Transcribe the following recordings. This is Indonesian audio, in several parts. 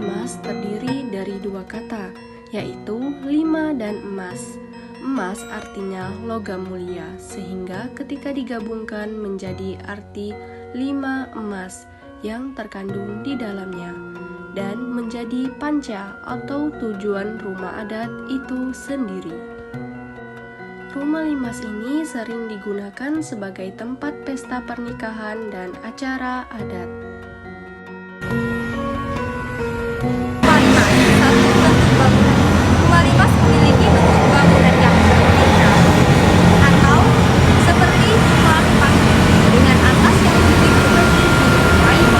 limas terdiri dari dua kata, yaitu lima dan emas. Emas artinya logam mulia, sehingga ketika digabungkan menjadi arti lima emas yang terkandung di dalamnya, dan menjadi panca atau tujuan rumah adat itu sendiri. Rumah limas ini sering digunakan sebagai tempat pesta pernikahan dan acara adat. Rumah limas memiliki bentuk bangunan yang vertikal atau seperti rumah panggung dengan atas yang ditutupi kayu.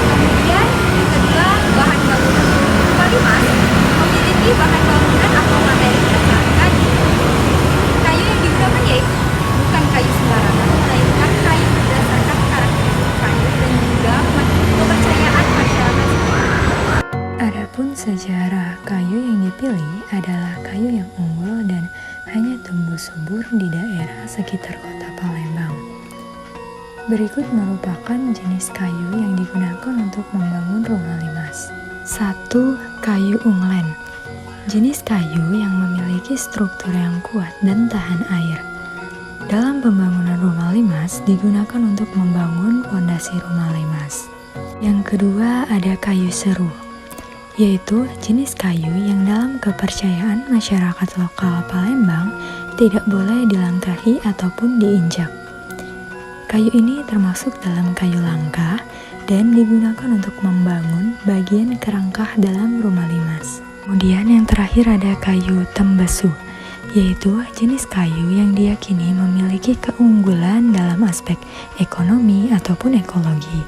Kemudian yang kedua, bahan bangunan. Rumah limas memiliki bahan bangunan atau materi dasar kayu. Kayu yang digunakan yaitu bukan kayu sembarangan, melainkan kayu berdasarkan karakteristik kayu dan juga kepercayaan masyarakat. Adapun sejarah kayu yang dipilih adalah kayu yang unggul dan hanya tumbuh subur di daerah sekitar kota Palembang. Berikut merupakan jenis kayu yang digunakan untuk membangun rumah limas. 1. Kayu unglen. Jenis kayu yang memiliki struktur yang kuat dan tahan air. Dalam pembangunan rumah limas digunakan untuk membangun fondasi rumah limas. Yang kedua ada kayu seru, yaitu jenis kayu yang dalam kepercayaan masyarakat lokal Palembang tidak boleh dilangkahi ataupun diinjak. Kayu ini termasuk dalam kayu langka dan digunakan untuk membangun bagian kerangka dalam rumah limas. Kemudian yang terakhir ada kayu tembesu, yaitu jenis kayu yang diyakini memiliki keunggulan dalam aspek ekonomi ataupun ekologi.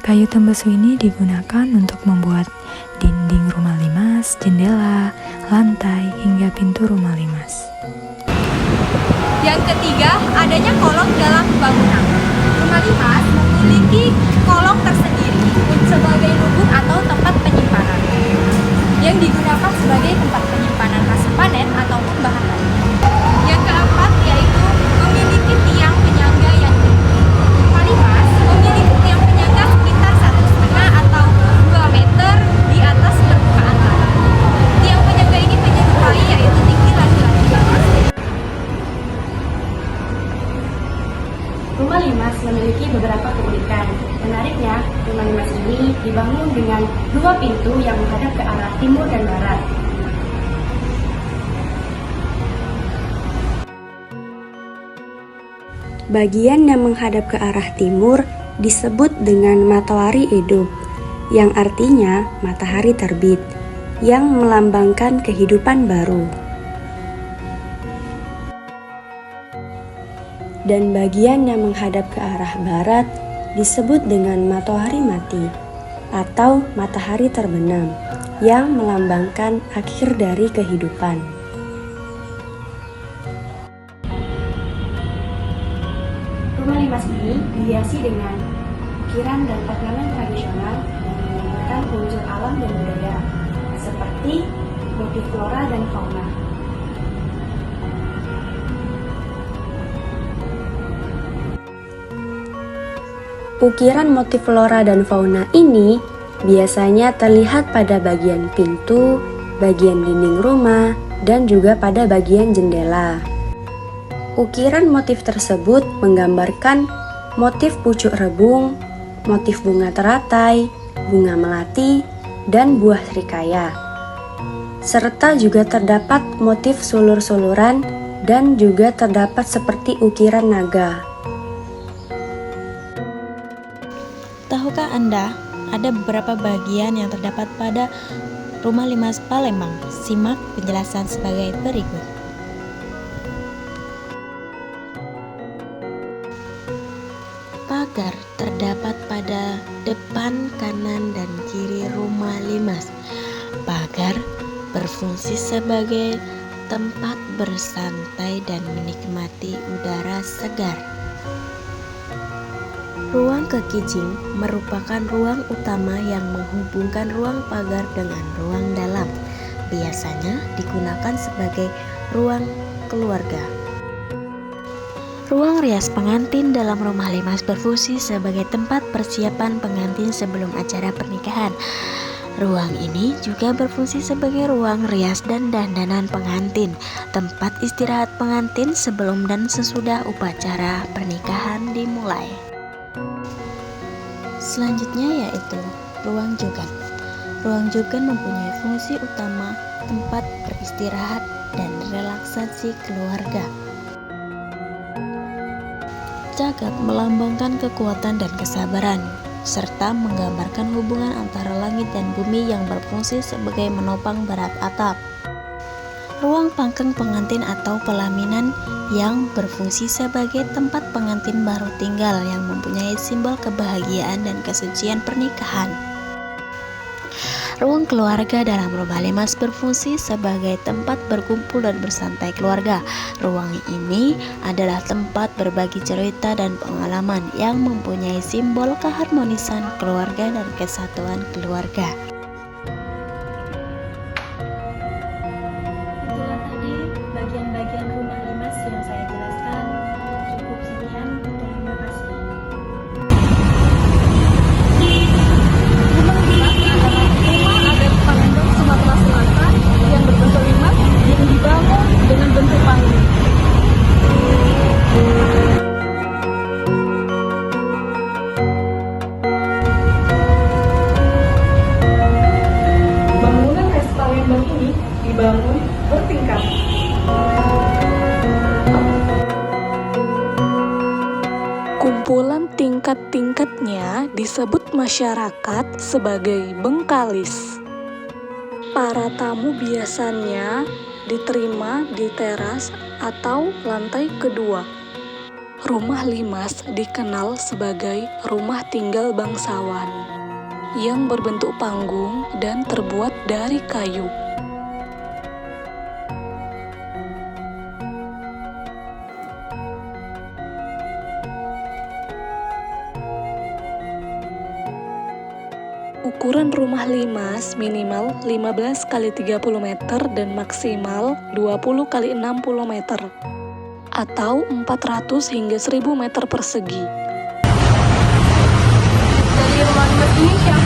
Kayu tembesu ini digunakan untuk membuat dinding rumah limas, jendela, lantai, hingga pintu rumah limas. Yang ketiga, adanya kolong dalam bangunan. Rumah limas memiliki kolong tersendiri sebagai lubung atau tempat penyimpanan yang digunakan sebagai tempat penyimpanan hasil panen ataupun bahan lainnya. Yang keempat yaitu memiliki tiang penyangga yang tinggi. Rumah limas memiliki tiang penyangga sekitar 1,5 atau 2 meter di atas permukaan tanah. Tiang penyangga ini menyerupai yaitu tinggi laki-laki. Rumah limas memiliki beberapa keunikan. Menariknya, rumah limas ini dibangun dengan dua pintu yang menghadap ke arah timur dan barat. Bagian yang menghadap ke arah timur disebut dengan Matahari Hidup, yang artinya matahari terbit, yang melambangkan kehidupan baru. Dan bagian yang menghadap ke arah barat disebut dengan Matahari Mati atau matahari terbenam, yang melambangkan akhir dari kehidupan. Rumah limas ini dihiasi dengan ukiran dan ornamen tradisional yang menggambarkan unsur alam dan budaya, seperti motif flora dan fauna. Ukiran motif flora dan fauna ini biasanya terlihat pada bagian pintu, bagian dinding rumah, dan juga pada bagian jendela. Ukiran motif tersebut menggambarkan motif pucuk rebung, motif bunga teratai, bunga melati, dan buah srikaya. Serta juga terdapat motif sulur-suluran dan juga terdapat seperti ukiran naga. Tahukah Anda, ada beberapa bagian yang terdapat pada Rumah Limas Palembang? Simak penjelasan sebagai berikut. Pagar terdapat pada depan, kanan, dan kiri rumah limas. Pagar berfungsi sebagai tempat bersantai dan menikmati udara segar. Ruang kekijing merupakan ruang utama yang menghubungkan ruang pagar dengan ruang dalam. Biasanya digunakan sebagai ruang keluarga. Ruang rias pengantin dalam rumah limas berfungsi sebagai tempat persiapan pengantin sebelum acara pernikahan. Ruang ini juga berfungsi sebagai ruang rias dan dandanan pengantin, tempat istirahat pengantin sebelum dan sesudah upacara pernikahan dimulai. Selanjutnya yaitu ruang jugan. Ruang jugan mempunyai fungsi utama tempat beristirahat dan relaksasi keluarga. Jagat melambangkan kekuatan dan kesabaran, serta menggambarkan hubungan antara langit dan bumi yang berfungsi sebagai menopang barat atap. Ruang pangkeng pengantin atau pelaminan yang berfungsi sebagai tempat pengantin baru tinggal yang mempunyai simbol kebahagiaan dan kesucian pernikahan. Ruang keluarga dalam rumah limas berfungsi sebagai tempat berkumpul dan bersantai keluarga. Ruang ini adalah tempat berbagi cerita dan pengalaman yang mempunyai simbol keharmonisan keluarga dan kesatuan keluarga. Itulah tadi bagian-bagian rumah limas yang saya jelaskan. Cukup sekian, terima kasih. Rumah adat Palembang, Sumatera Selatan yang berbentuk limas yang dibangun dengan bentuk panggung. Bangunan khas Palembang ini dibangun bertingkat. Kumpulan tingkat-tingkatnya disebut masyarakat sebagai bengkalis. Para tamu biasanya diterima di teras atau lantai kedua. Rumah limas dikenal sebagai rumah tinggal bangsawan yang berbentuk panggung dan terbuat dari kayu. Ukuran rumah limas minimal 15 x 30 meter dan maksimal 20 x 60 meter atau 400 hingga 1000 meter persegi. Dari rumah limas ini